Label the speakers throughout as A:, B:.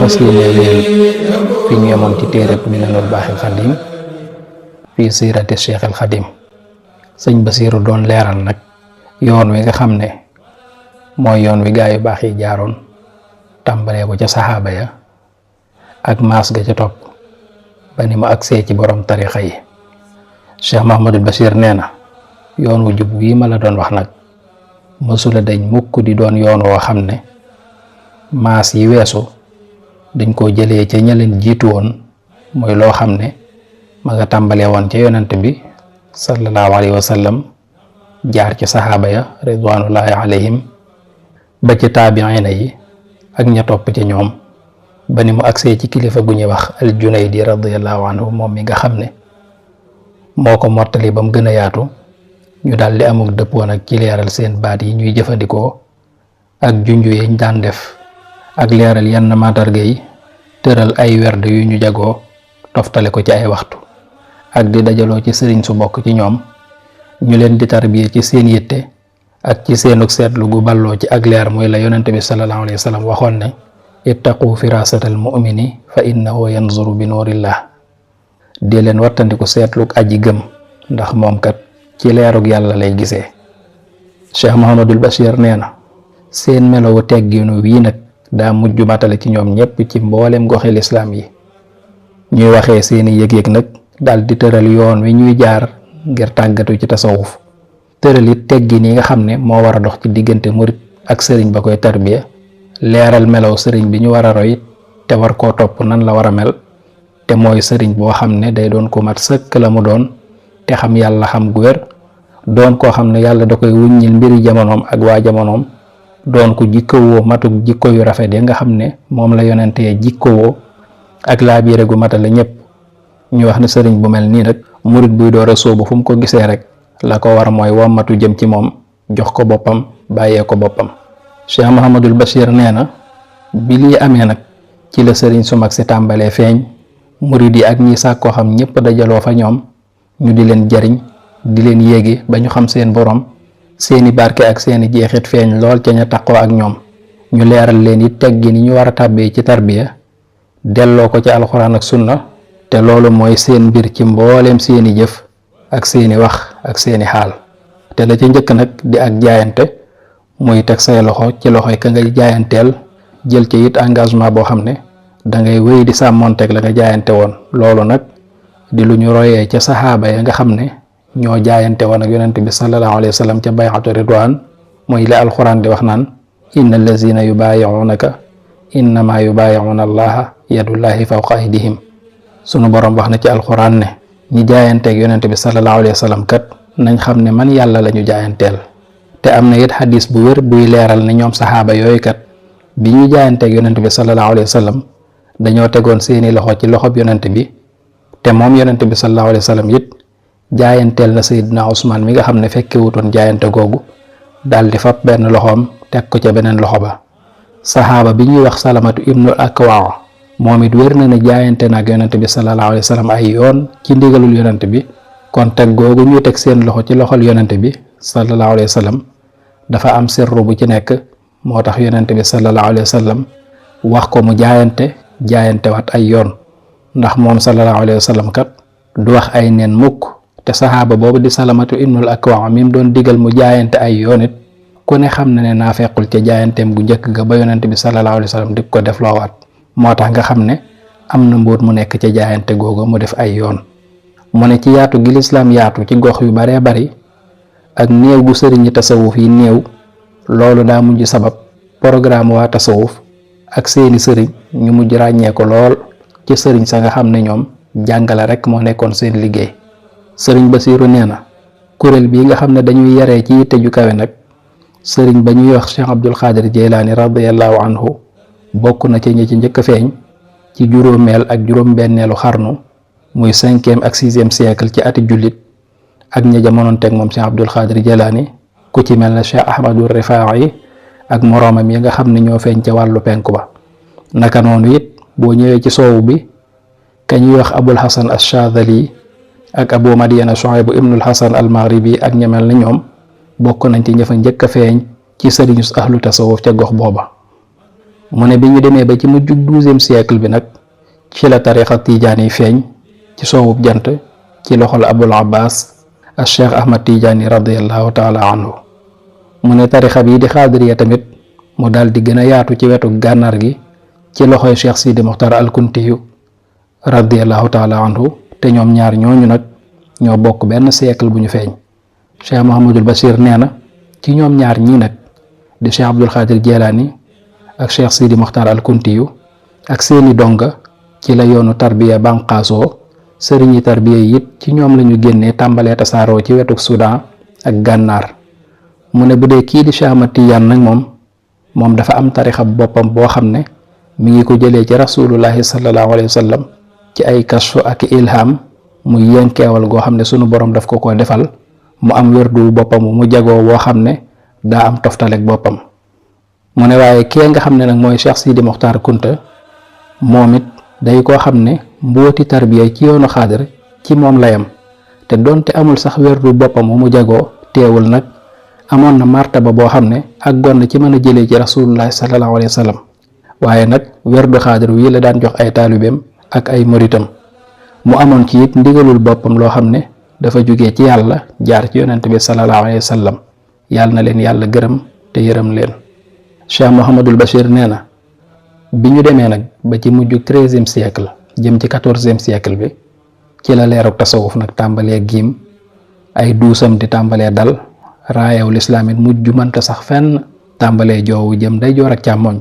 A: fas yéene wéel fi ñu yemoon ci téereb Minanul Baaxil Xadim fii siirati Cheikh al Xadim. sëñ Basiiru doon leeral nag yoon wi nga xam ne mooy yoon wi gaa yu baax yi jaaroon tàmbalee ko ca saxaaba ya ak maas ga ca topp ba ni mu agsee ci borom tarixa yi. Cheikh Mahamadul Bachir nee na yoon wu jub wii ma la doon wax nag mësula dañ mukk di doon yoon woo xam ne maas yi weesu dañ koo jëlee ca ña leen jiitu woon, mooy loo xam ne ma nga tàmbalee woon ca yonent bi sallallahu alayhi wa sallam jaar ci saxaaba ya ridwanullahi alayhim ba ci taabiina yi ak ña topp ca ñoom ba ni mu agsee ci kilifa gu ñuy wax al Junaydi radiyallahu anhu, moom mi nga xam ne moo ko mottali ba mu gën a yaatu. ñu daal di amuk dëppoon ak ci leeral seen baat yi ñuy jëfandikoo ak junju yiñ daan def ak leeral yenn màndarga yi, tëral ay werd yu ñu jagoo toftale ko ci ay waxtu ak di dajaloo ci sëriñ su bokk ci ñoom ñu leen di tarbiye ci seen yitte ak ci seenuk seetlu gu balloo ci ak leer, mooy la yonente bi sallallahu alayhi wa sallam waxoon ne ittaqu firasatal mu'mini fa innahu yanzuru bi nuurillah. di leen wattandiku seetluk aji gëm ndax moom kat ci leerug yàlla lay gisee. Cheikh Mahamadul Bachir nee na seen melowu tegginu wii nag daa mujj matale ci ñoom ñépp ci mboolem goxi lislaam yi. ñuy waxee seeni yëg-yëg nag daal di tëral yoon wi ñuy jaar ngir tàggatu ci tasawuf, tëral it teggin yi nga xam ne moo war a dox ci diggante murit ak sëriñ ba koy tarbiya, leeral melow sëriñ bi ñu war a roy te war koo topp nan la war a mel, te mooy sëriñ boo xam ne day doon ko mat sëkk la mu doon te xam yàlla xam gu wér, doon koo xam ne yàlla da koy wuññil mbiri jamonoom ak waa jamonoom, doon ko jikkowoo matuk jikko yu rafet yi nga xam ne moom la yonentee jikkowoo ak laa biire gu matale ñépp. ñu wax ne sëriñ bu mel nii nag murit buy door a sóobu fu mu ko gisee rek la ko war mooy wommatu jëm ci moom, jox ko boppam, bàyyee ko boppam. Cheikh Mahamadul Bachir nee na bi lii amee nag ci la sëriñ su mag si tàmbalee feeñ, murit yi ak ñi sàkkoo xam ñépp dajaloo fa ñoom, ñu di leen jariñ, di leen yéegi ba ñu xam seen borom, seeni barke ak seeni jeexit feeñ lool ca ña taqoo ak ñoom. ñu leeral leen it teggi ni ñu war a tàbbee ci tarbiya, delloo ko ci alxuraan ak sunna, te loolu mooy seen mbir ci mbooleem seeni jëf ak seeni wax ak seeni xaal. te la ca njëkk nag di ak jaayante, muy teg say loxo ci loxoy ka ngay jaayanteel, jël ci it engagement boo xam ne dangay wéy di sàmmonteeg la nga jaayante woon. loolu nag di lu ñu royee ca saxaaba ya nga xam ne ñoo jaayante woon ak yonent bi sallallahu alayhi wa sallam ca bay'atu ridwaan, mooy li alxuraan di wax naan inna allazina yubaayi'unaka innama yubaayi'una allaha yadullahi fawqa aydihim. sunu borom wax na ci alxuraan ne ñi jaayanteeg yonent bi sallallahu alayhi wa sallam kat nañ xam ne man yàlla la ñu jaayanteel. te am na it xadis bu wér buy leeral ne ñoom saxaaba yooyu kat bi ñu jaayanteeg yonent bi sallallahu alayhi wa sallam dañoo tegoon seeni loxo ci loxob yonent bi, te moom yonent bi sallallahu alayhi wa sallam it jaayanteel na Seydina Usmaan mi nga xam ne fekke wutoon jaayante googu, daal di fab benn loxoom teg ko ca beneen loxo ba. saxaaba bi ñuy wax Salamatu ibnul Akwa moom it wér na ne jaayante na ak yonent bi sallallahu alayhi wa sallam ay yoon ci ndigalul yonent bi. kon teg googu ñu teg seen loxo ci loxol yonent bi sallallahu alayhi wa sallam dafa am sirru bu ci nekk, moo tax yonent bi sallallahu alayhi wa sallam wax ko mu jaayante wat ay yoon, ndax moom sallallahu alayhi wa sallam kat du wax ay neen mukk. te saxaaba boobu di Salamatu ibnul Akwa mi mu doon digal mu jaayante ay yoon it ku ne xam na ne naa fekkul ca jaayanteem gu njëkk ga ba yonent bi sallallahu alayhi wa sallam di ko def loowaat. moo tax nga xam ne am na mbóot mu nekk ca jaayante googu mu def ay yoon. mu ne ci yaatu gi lislaam yaatu ci gox yu baree bari ak néew gu sëriñi tasawuf yi néew, loolu daa mujj sabab programme waa tasawuf ak seeni sëriñ ñu mujj ràññee ko lool ci sëriñ sa nga xam ne ñoom jàngale rek moo nekkoon seen liggéey. sëriñ Basiiru nee na kuréel bii nga xam ne dañuy yaree ci yitte ju kawe nag, sëriñ ba ñuy wax Cheikh Abdul Xaadir Jeylaani radiyallahu anhu bokk na ci ñi ci njëkk a feeñ ci juróomeel ak juróom-benneelu xarnu, muy 5e ak 6e siècle ci ati jullit, ak ña jamonoonteeg moom Cheikh Abdul Xaadir Jeylaani ku ci mel ne Cheikh Ahmadu Rifaa'i ak moroomam yi nga xam ne ñoo feeñ ca wàllu penku ba. naka noonu it boo ñëwee ci soowu bi ka ñuy wax Abul Hasan Ash-Shaadili ak Abu Madiana Shuaybu ibnul Hasan al-Maghribi ak ña mel ne ñoom bokk nañ ci ña fa njëkk a feeñ ci sëriñus ahlu tasawuf ca gox booba. mu ne bi ñu demee ba ci mujjug 12e siècle bi nag ci la tariqa tijaan yi feeñ ci soowub jant ci loxol Abul Abbas ak Cheikh Ahmad Tijaani radiyallahu taala anhu. mu ne tariqa bi di xaadiriya tamit mu daal di gën a yaatu ci wetu gànnaar gi ci loxoy Cheikh Sidi Muxtar al Kuntiyu radiyallahu taala anhu, te ñoom ñaar ñooñu nag ñoo bokk benn siècle bu ñu feeñ. Cheikh Mouhamadul Bachir nee na ci ñoom ñaar ñii nag di Cheikh Abdul Xaadir Jeelaani ak Cheikh Sidi Muxtar al Kuntiyu ak seeni donga ci la yoonu tarbiya banqaasoo. sëriñi tarbiya yi it ci ñoom lañu génnee tàmbalee tasaaroo ci wetuk Soudan ak gànnaar. mu ne bu dee kii di Cheikh Ahmad Tijaan nag moom dafa am tarixa boppam boo xam ne mi ngi ko jëlee ci rasulullahi sallallahu alayhi wa sallam ci ay kashfu ak ilham muy yenkeewal goo xam ne sunu borom daf ko defal mu am wérdu boppam mu jagoo woo xam ne daa am toftalek boppam. mu ne waaye kee nga xam ne nag mooy Cheikh Sidi Muxtar Kunta moom it day koo xam ne mbooti tarbiya ci yoonu xaadir ci moom layam, te doonte amul sax wérdu boppam mu jagoo teewul nag amoon na martaba boo xam ne ak gon ci mën a jëlee ci rasulullahi sallallahu alayhi wa sallam. waaye nag werdu xaadir wi la daan jox ay taalibeem ak ay muritam. mu amoon ci it ndigalul boppam loo xam ne dafa jógee ci yàlla jaar ci yonent bi sallallahu alayhi wa sallam. yàlla na leen yàlla gërëm te yërëm leen. Cheikh Mouhamadul Bachir nee na bi ñu demee nag ba ci mujj 13e siècle jëm ci 14e siècle bi ci la leeruk tasawuf nag tàmbalee giim, ay duusam di tàmbalee dal, raayaw lislaam it mujj mënta sax fenn, tàmbalee joowu jëm day joor ak càmmoñ,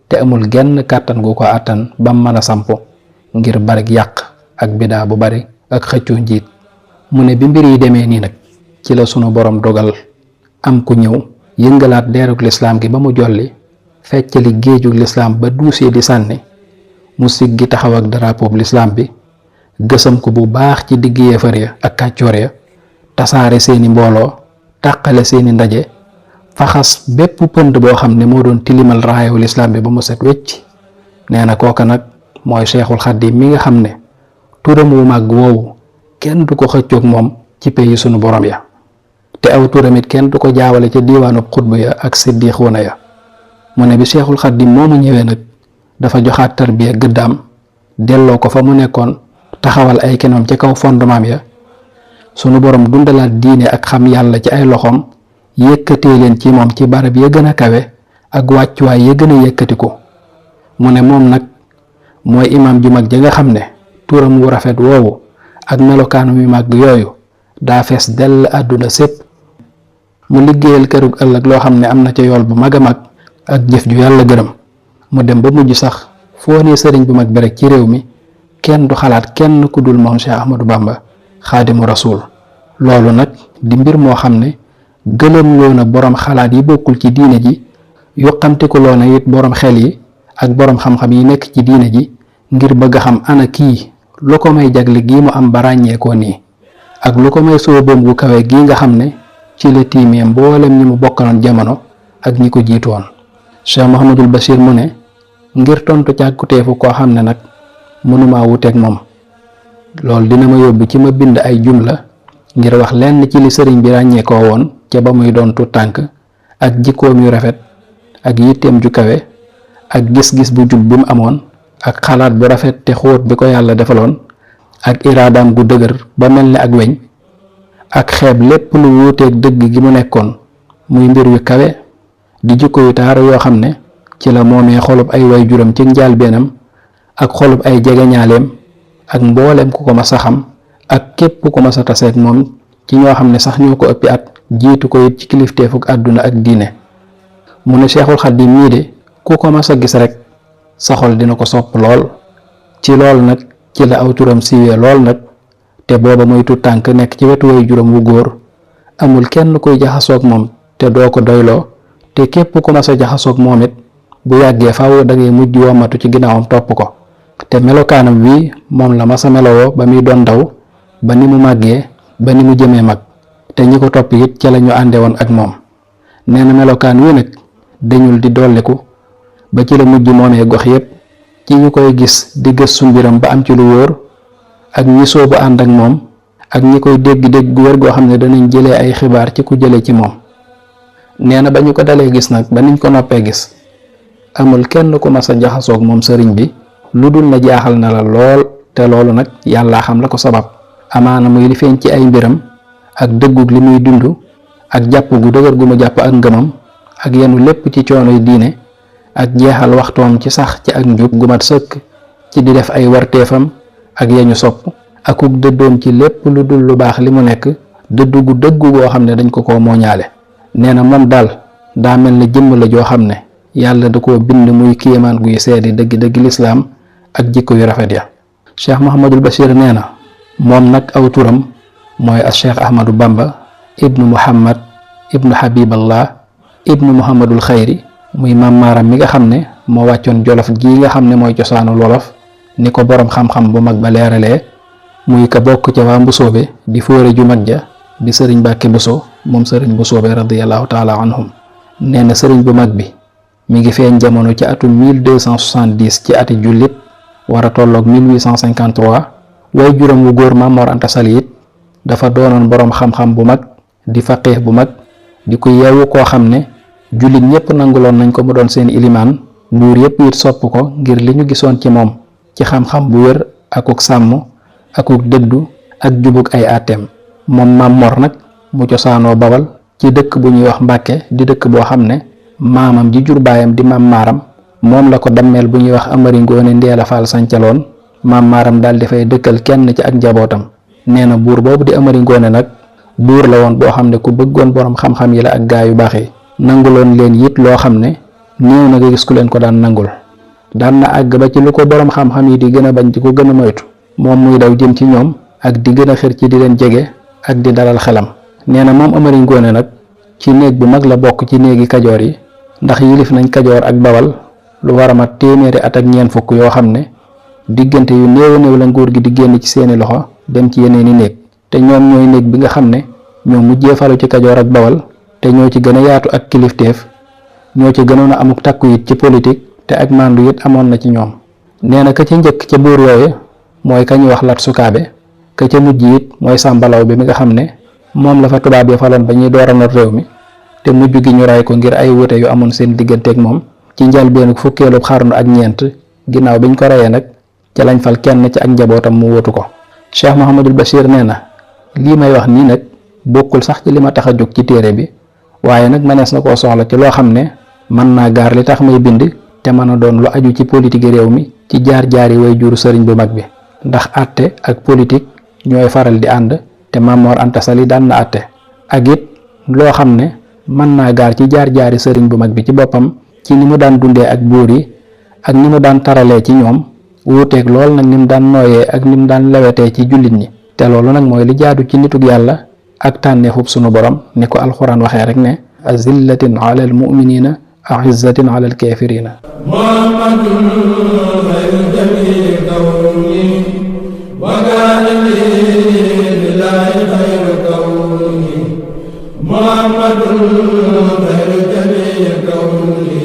A: te amul genn kàttan gu ko àttan bam mën a sampu ngir barik yàq ak bidaa bu bari ak xëccoo njiit. mu ne bi mbir yi demee nii nag ci la sunu borom dogal am ku ñëw yëngalaat leeruk lislaam gi ba mu jolli, feccali géejug lislaam ba duusee di sànni, mu siggi taxaw ak drapeau lislaam bi gësam ko bu baax ci digg yéefar ya ak kàccoor ya, tasaare seeni mbooloo, tàqale seeni ndaje, faxas bépp pënd boo xam ne moo doon tilimal raayaw lislaam bi ba mu set wecc. nee na kooka nag mooy Cheikhul Xaddim mi nga xam ne turam wu màgg woowu kenn du ko xëccoog moom ci pays sunu borom ya, te aw turamit kenn du ko jaawale ca diiwaanub xutba ya ak siddiixuuna ya. mu ne bi Cheikhul Xaddim moomu ñëwee nag dafa joxaat tarbiya gëddaam, delloo ko fa mu nekkoon, taxawal ay kenoom ca kaw fondement ya. sunu borom dundalaat diine ak xam yàlla ci ay loxoom, yëkkatee leen ci moom ci barab ya gën a kawe ak wàccuwaay ya gën a yëkkatiku. mu ne moom nag mooy imaam ju mag ja nga xam ne turam wu rafet woowu ak melokaan wi màgg yooyu daa fees dell àdduna sépp. mu liggéeyal kërug ëllëg loo xam ne am na ca yool bu mag a mag ak jëf ju yàlla gërëm. mu dem ba mujj sax foo ne sëriñ bu mag bi rek ci réew mi kenn du xalaat kenn ku dul moom Cheikh Ahmadou Bamba xaadimu rasul. loolu nag di mbir moo xam ne gëlëm loo na boroom xalaat yi bokkul ci diine ji, yuqamtiku loo na it boroom xel yi ak boroom xam-xam yi nekk ci diine ji ngir bëgg a xam ana kii lu ko may jagle gii mu am ba ràññeekoo nii, ak lu ko may sóoboom gu kawe gii nga xam ne ci la tiimee mboolem ñi mu bokkaloon jamono ak ñi ko jiitu woon. Cheikh Mouhamadul Bachir mu ne ngir tontu càkkuteefu koo xam ne nag mënumaa wuteeg moom, loolu dina ma yóbbu ci ma bind ay jumla ngir wax lenn ci li sëriñ bi ràññeekoo woon ca ba muy doon tuut tànk, ak jikkoom yu rafet ak yitteem ju kawe ak gis-gis bu jub bi mu amoon ak xalaat bu rafet te xóot bi ko yàlla defaloon ak iraadaam gu dëgër ba mel ne ak weñ, ak xeeb lépp lu wuuteeg dëgg gi mu nekkoon muy mbir yu kawe di jikko yu taaru yoo xam ne ci la moomee xolub ay way juram ci njaalbeenam ak xolub ay jegeñaaleem ak mboolem ku ko mas a xam ak képp ku mas a taseeg moom ci ñoo xam ne sax ñoo ko ëppi at jiitu ko it ci kilifteefuk àdduna ak diine. mu ne Cheikhul Xaddim mii de ku ko mas a gis rek sa xol dina ko sopp lool. ci lool nag ci la aw turam siiwee lool nag, te booba muy tuut tànk nekk ci wetu way juram wu góor, amul kenn koy jaxasoog moom te doo ko doyloo, te képp ku mas a jaxasoog moom it bu yàggee faaw da ngay mujj wommatu ci ginnaawam topp ko. te melokaanam wi moom la masa melowoo ba muy doon ndaw ba ni mu màggee ba ni mu jëmee mag, te ñi ko topp it ca la ñu ànde woon ak moom. nee na melokaan wi nag dañul di dolliku ba ci la mujj moomee gox yépp ci ñu koy gis di gëstu mbiram ba am ci lu wóor, ak ñi soobu ànd ak moom ak ñi koy dégg-dégg gu wér goo xam ne danañ jëlee ay xibaar ci ku jëlee ci moom. nee na ba ñu ko dalee gis nag ba niñ ko noppee gis amul kenn ku mas a jaxasoog moom sëriñ bi lu dul na jaaxal na la lool te loolu nag yàllaa xam la ko sabab amaana muy li feeñ ci ay mbiram ak dëggug li muy dund ak jàpp gu dëgër gu mu jàpp ak ngëmam ak yenu lépp ci coonoy diine ak jeexal waxtoom ci sax ci ak njub gu mat sëkk ci di def ay warteefam ak yeñu sopp akuk dëddoom ci lépp lu dul lu baax li mu nekk dëddu gu dëggu goo xam ne dañ ko mooñaale nee na moom daal daa mel ne jëmm la joo xam ne yàlla da koo bind muy kéemaan guy seedi dëgg-dëgg lislaam ak jikko yu rafet ya Cheikh Mouhamadul Bachir nee na moom nag aw turam mooy as Cheikh Ahmadou Bamba ibnu Muhammad ibnu Habiballah ibnu Muhammadul Xayri muy mammaaram mi nga xam ne moo wàccoon jolof gii nga xam ne mooy cosaanul wolof ni ko boroom xam-xam bu mag ba leeralee muy ka bokk ca waa Mbusoobe di fóore ju mag ja di sëriñ Mbàkke Buso moom sëriñ Mbusoobe radiyallahu taala anhum nee na sëriñ bu mag bi mi ngi feeñ jamono ci atum 1270 ci ati jullit war a tolloog 1853 way juróom wu góor Maam Mor Anta Sali it dafa doonoon boroom xam-xam bu mag di faqih bu mag di ko yeewu koo xam ne jullit ñépp nanguloon nañ ko mu doon seen ilimaan buur yépp it sopp ko ngir li ñu gisoon ci moom ci xam-xam bu wér akuk sàmm akuk dëddu ak jubug ay àtteem moom Maam Mor nag mu cosaanoo Bawal ci dëkk bu ñuy wax Mbàkke di dëkk boo xam ne maamam ji jur baayam di Maam Maaram moom la ko dammeel bu ñuy wax Amari Ngoone Ndeela Faal sancaloon Maam Maaram daal dafay dëkkal kenn ci ak njabootam nee na buur boobu di Amari Ngoone nag buur la woon boo xam ne ku bëggoon boroom xam-xam yi la ak gaa yu baax yi nanguloon leen it loo xam ne néew na nga gis ku leen ko daan nangul daan na àgg ba ci lu ko boroom xam-xam yi di gën a bañ di ko gën a moytu moom muy daw jëm ci ñoom ak di gën a xër ci di leen jege ak di dalal xelam nee na moom Amari Ngoone nag ci néeg bu mag la bokk ci néegi kajoor yi ndax yilif nañ kajoor ak bawal lu war a mat téeméeri at ak ñeent fukk yoo xam ne diggante yu néew a néew la nguur gi di génn ci seeni loxo dem ci yeneeni néeg te ñoom ñooy néeg bi nga xam ne ñoo mujjee falu ci kajoor ak bawal te ñoo ci gën a yaatu ak kilifteef ñoo ci gënoon a amuk takku it ci politique te ak mandu it amoon na ci ñoom nee na ka ca njëkk ca buur yooye mooy ka ñuy wax Lat Sukaabe ka ca mujj it mooy Sàmbalaw bi mi nga xam ne moom la fa tubaab yi faloon ba ñuy door a not réew mi te mujj gi ñu ray ko ngir ay wute yu amoon seen digganteeg moom ci njalbeenu fukkeelu xarnu ak ñeent ginnaaw biñ ko reyee nag ca lañ fal kenn ci ak njabootam mu wutu ko Cheikh Mouhamadul Bachir nee na lii may wax nii nag bokkul sax ci li ma tax a jóg ci téere bi waaye nag mënees na koo soxla ci loo xam ne mën naa gaar li tax may bind te mën a doon lu aju ci politique réew mi ci jaar-jaari way juru sëriñ bu mag bi ndax àtte ak politique ñooy faral di ànd te Maam Mor Anta Sali daan na àtte ak it loo xam ne mën naa gaar ci jaar-jaari sëriñ bu mag bi ci boppam ci ni mu daan dundee ak buur yi ak ni mu daan taralee ci ñoom wuuteeg lool nag ni mu daan nooyee ak ni mu daan lewetee ci jullit ñi te loolu nag mooy li jaadu ci nitug yàlla ak tànneefub sunu borom ni ko alxuraan waxee rek ne azillatin ala al muminina aizzatin ala al kafirina muhammadun xayru jamii kawni wa kaana lillahi xayru kawni muhammadun xayru jamii kawni